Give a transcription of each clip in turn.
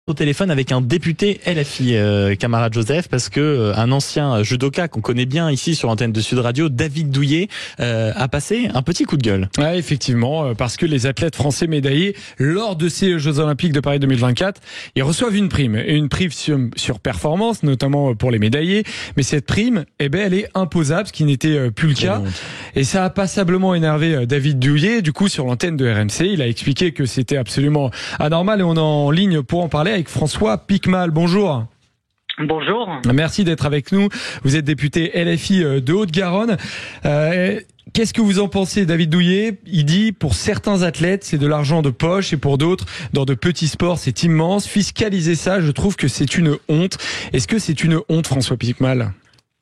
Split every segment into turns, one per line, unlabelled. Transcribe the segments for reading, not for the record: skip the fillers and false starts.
au téléphone avec un député LFI, camarade Joseph, parce que un ancien judoka qu'on connaît bien ici sur l'antenne de Sud Radio, David Douillet, a passé un petit coup de gueule.
Ouais, effectivement, parce que les athlètes français médaillés lors de ces Jeux Olympiques de Paris 2024, ils reçoivent une prime sur performance, notamment pour les médaillés. Mais cette prime, elle est imposable, ce qui n'était plus le cas. Et ça a passablement énervé David Douillet. Du coup, sur l'antenne de RMC, il a expliqué que c'était absolument anormal. Et on est en ligne pour en parler avec François Piquemal. Bonjour.
Bonjour.
Merci d'être avec nous. Vous êtes député LFI de Haute-Garonne. Qu'est-ce que vous en pensez, David Douillet? Il dit, pour certains athlètes, c'est de l'argent de poche, et pour d'autres, dans de petits sports, c'est immense. Fiscaliser ça, je trouve que c'est une honte. Est-ce que c'est une honte, François Piquemal?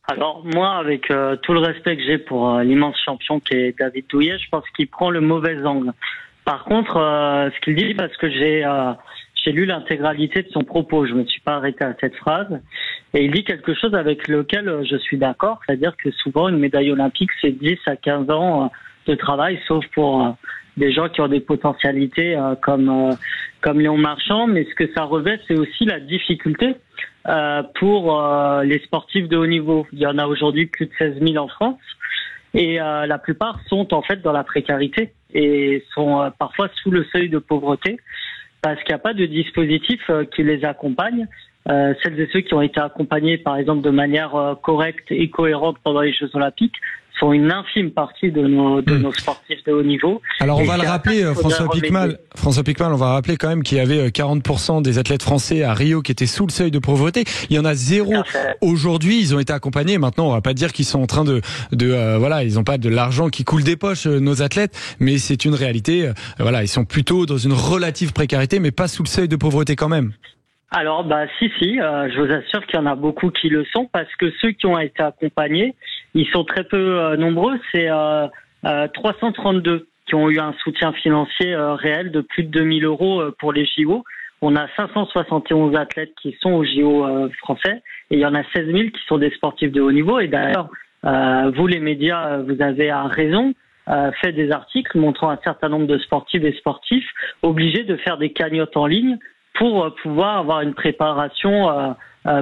Alors moi, avec tout le respect que j'ai pour l'immense champion qui est David Douillet, je pense qu'il prend le mauvais angle. Par contre, ce qu'il dit, parce que j'ai lu l'intégralité de son propos, je me suis pas arrêté à cette phrase, et il dit quelque chose avec lequel je suis d'accord, c'est-à-dire que souvent une médaille olympique, c'est 10 à 15 ans de travail, sauf pour des gens qui ont des potentialités comme Léon Marchand, mais ce que ça revêt, c'est aussi la difficulté pour les sportifs de haut niveau. Il y en a aujourd'hui plus de 16 000 en France, et la plupart sont en fait dans la précarité et sont parfois sous le seuil de pauvreté, parce qu'il n'y a pas de dispositif qui les accompagne. Celles et ceux qui ont été accompagnés, par exemple, de manière correcte et cohérente pendant les Jeux Olympiques, sont une infime partie de nos sportifs de haut niveau. Alors
on va le rappeler, François Piquemal, on va rappeler quand même qu'il y avait 40% des athlètes français à Rio qui étaient sous le seuil de pauvreté. Il y en a 0 aujourd'hui. Ils ont été accompagnés. Maintenant, on va pas dire qu'ils sont en train voilà, ils n'ont pas de l'argent qui coule des poches, nos athlètes, mais c'est une réalité. Voilà, ils sont plutôt dans une relative précarité, mais pas sous le seuil de pauvreté quand même.
Alors, si, je vous assure qu'il y en a beaucoup qui le sont, parce que ceux qui ont été accompagnés, ils sont très peu nombreux. C'est 332 qui ont eu un soutien financier réel de plus de 2000 euros pour les JO. On a 571 athlètes qui sont aux JO français, et il y en a 16 000 qui sont des sportifs de haut niveau. Et d'ailleurs, vous les médias, vous avez à raison fait des articles montrant un certain nombre de sportifs et sportifs obligés de faire des cagnottes en ligne pour pouvoir avoir une préparation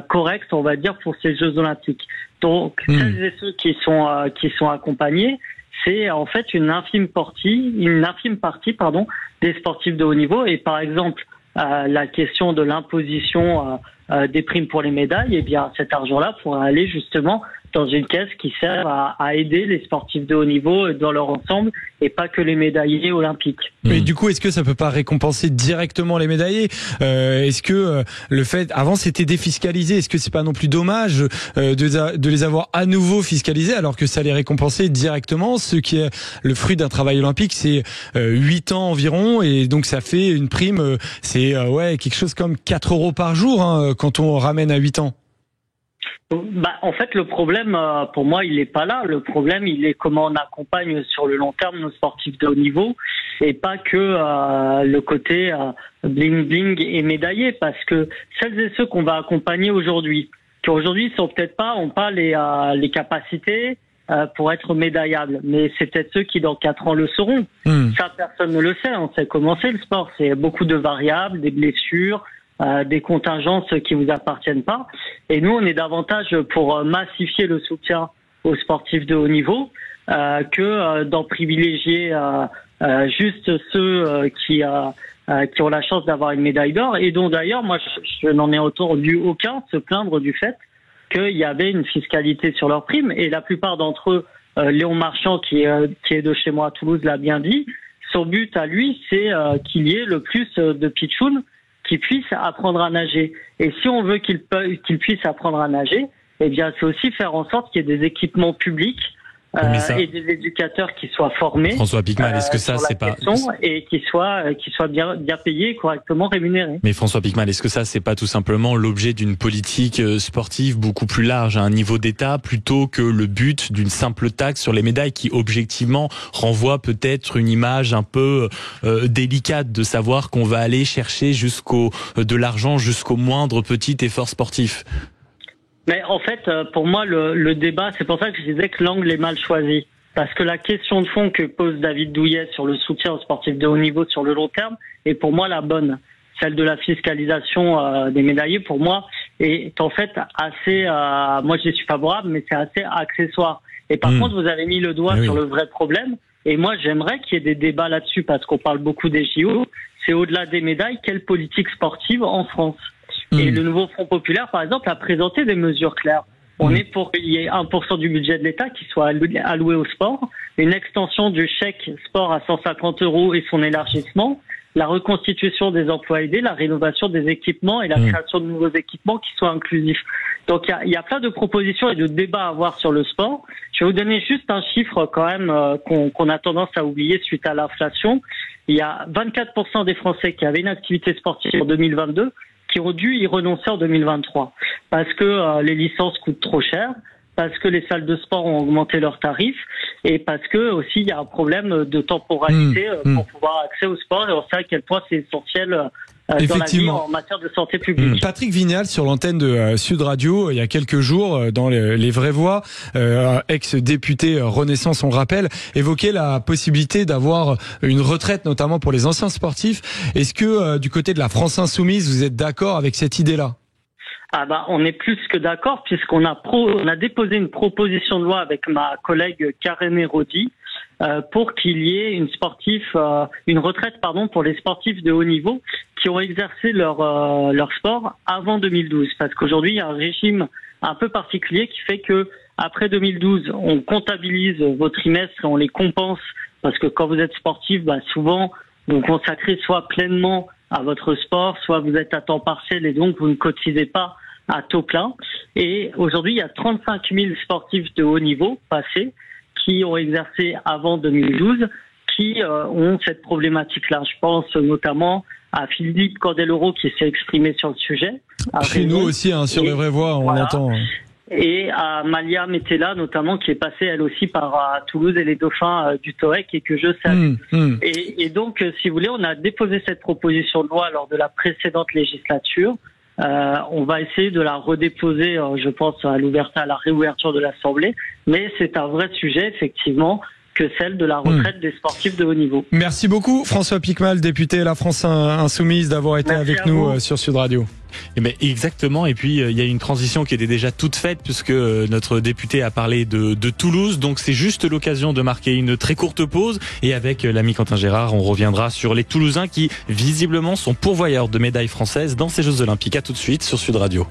correcte, on va dire, pour ces Jeux Olympiques. Donc, celles et ceux qui sont accompagnés, c'est en fait une infime partie, des sportifs de haut niveau. Et par exemple, la question de l'imposition des primes pour les médailles, eh bien, cet argent-là pourrait aller justement dans une caisse qui sert à aider les sportifs de haut niveau dans leur ensemble, et pas que les médaillés olympiques.
Mais du coup, est-ce que ça peut pas récompenser directement les médaillés? Est-ce que le fait, avant c'était défiscalisé, est-ce que c'est pas non plus dommage de les avoir à nouveau fiscalisés, alors que ça les récompensait directement? Ce qui est le fruit d'un travail olympique, c'est 8 ans environ, et donc ça fait une prime, c'est quelque chose comme 4 euros par jour, hein, quand on ramène à 8 ans.
En fait, le problème, pour moi, il n'est pas là. Le problème, il est comment on accompagne sur le long terme nos sportifs de haut niveau, et pas que le côté bling-bling et médaillé, parce que celles et ceux qu'on va accompagner aujourd'hui, qui aujourd'hui sont peut-être ont pas les capacités pour être médaillables, mais c'est peut-être ceux qui dans 4 ans le seront. Ça, personne ne le sait. On sait comment c'est le sport. C'est beaucoup de variables, des blessures, des contingences qui vous appartiennent pas. Et nous, on est davantage pour massifier le soutien aux sportifs de haut niveau que d'en privilégier juste ceux qui ont la chance d'avoir une médaille d'or, et dont d'ailleurs, moi, je n'en ai entendu aucun se plaindre du fait qu'il y avait une fiscalité sur leurs primes. Et la plupart d'entre eux, Léon Marchand, qui est de chez moi à Toulouse, l'a bien dit, son but à lui, c'est qu'il y ait le plus de pitchouns qui puissent apprendre à nager. Et si on veut qu'ils puissent apprendre à nager, eh bien, c'est aussi faire en sorte qu'il y ait des équipements publics et des éducateurs qui soient formés.
François Piquemal, est-ce que ça, c'est pas...
Et qui soient bien payés et correctement rémunérés.
Mais François Piquemal, est-ce que ça, c'est pas tout simplement l'objet d'une politique sportive beaucoup plus large, à un niveau d'État, plutôt que le but d'une simple taxe sur les médailles qui, objectivement, renvoie peut-être une image un peu délicate de savoir qu'on va aller chercher de l'argent jusqu'au moindre petit effort sportif?
Mais en fait, pour moi, le débat, c'est pour ça que je disais que l'angle est mal choisi. Parce que la question de fond que pose David Douillet sur le soutien aux sportifs de haut niveau sur le long terme est pour moi la bonne. celle de la fiscalisation des médaillés, pour moi, est en fait assez... moi, je suis favorable, mais c'est assez accessoire. Et par contre, vous avez mis le doigt sur le vrai problème. Et moi, j'aimerais qu'il y ait des débats là-dessus, parce qu'on parle beaucoup des JO. C'est au-delà des médailles, quelle politique sportive en France? Et le nouveau Front populaire, par exemple, a présenté des mesures claires. On est pour qu'il y ait 1% du budget de l'État qui soit alloué au sport, une extension du chèque sport à 150 € et son élargissement, la reconstitution des emplois aidés, la rénovation des équipements et la création de nouveaux équipements qui soient inclusifs. Donc il y a plein de propositions et de débats à avoir sur le sport. Je vais vous donner juste un chiffre quand même qu'on a tendance à oublier suite à l'inflation. Il y a 24% des Français qui avaient une activité sportive en 2022 qui ont dû y renoncer en 2023 parce que les licences coûtent trop cher, parce que les salles de sport ont augmenté leurs tarifs et parce que aussi il y a un problème de temporalité pour pouvoir accéder au sport, et on sait à quel point c'est essentiel dans la vie en matière de santé publique.
Patrick Vignal, sur l'antenne de Sud Radio, il y a quelques jours, dans les Vraies Voix, ex-député Renaissance, on le rappelle, évoquait la possibilité d'avoir une retraite, notamment pour les anciens sportifs. Est-ce que du côté de la France Insoumise, vous êtes d'accord avec cette idée-là?
On est plus que d'accord, puisqu'on a déposé une proposition de loi avec ma collègue Karen Hérodi pour qu'il y ait une retraite pour les sportifs de haut niveau qui ont exercé leur sport avant 2012, parce qu'aujourd'hui il y a un régime un peu particulier qui fait que après 2012 on comptabilise vos trimestres et on les compense, parce que quand vous êtes sportif, souvent vous consacrez soit pleinement à votre sport, soit vous êtes à temps partiel et donc vous ne cotisez pas à taux plein. Et aujourd'hui, il y a 35 000 sportifs de haut niveau passés qui ont exercé avant 2012, qui ont cette problématique-là. Je pense notamment à Philippe Candeloro qui s'est exprimé sur le sujet.
Chez nous aussi, sur les Vraies Voix, on l'entend.
Et à Malia Metella notamment, qui est passée elle aussi par Toulouse et les Dauphins du TOEC et que je salue. Et donc, si vous voulez, on a déposé cette proposition de loi lors de la précédente législature. On va essayer de la redéposer, je pense, à la réouverture de l'Assemblée. Mais c'est un vrai sujet, effectivement, que celle de la retraite des sportifs de haut niveau.
Merci beaucoup, François Piquemal, député La France Insoumise, d'avoir été avec nous sur Sud Radio.
Exactement, et puis il y a une transition qui était déjà toute faite puisque notre député a parlé de Toulouse, donc c'est juste l'occasion de marquer une très courte pause, et avec l'ami Quentin Gérard on reviendra sur les Toulousains qui visiblement sont pourvoyeurs de médailles françaises dans ces Jeux Olympiques. À tout de suite sur Sud Radio.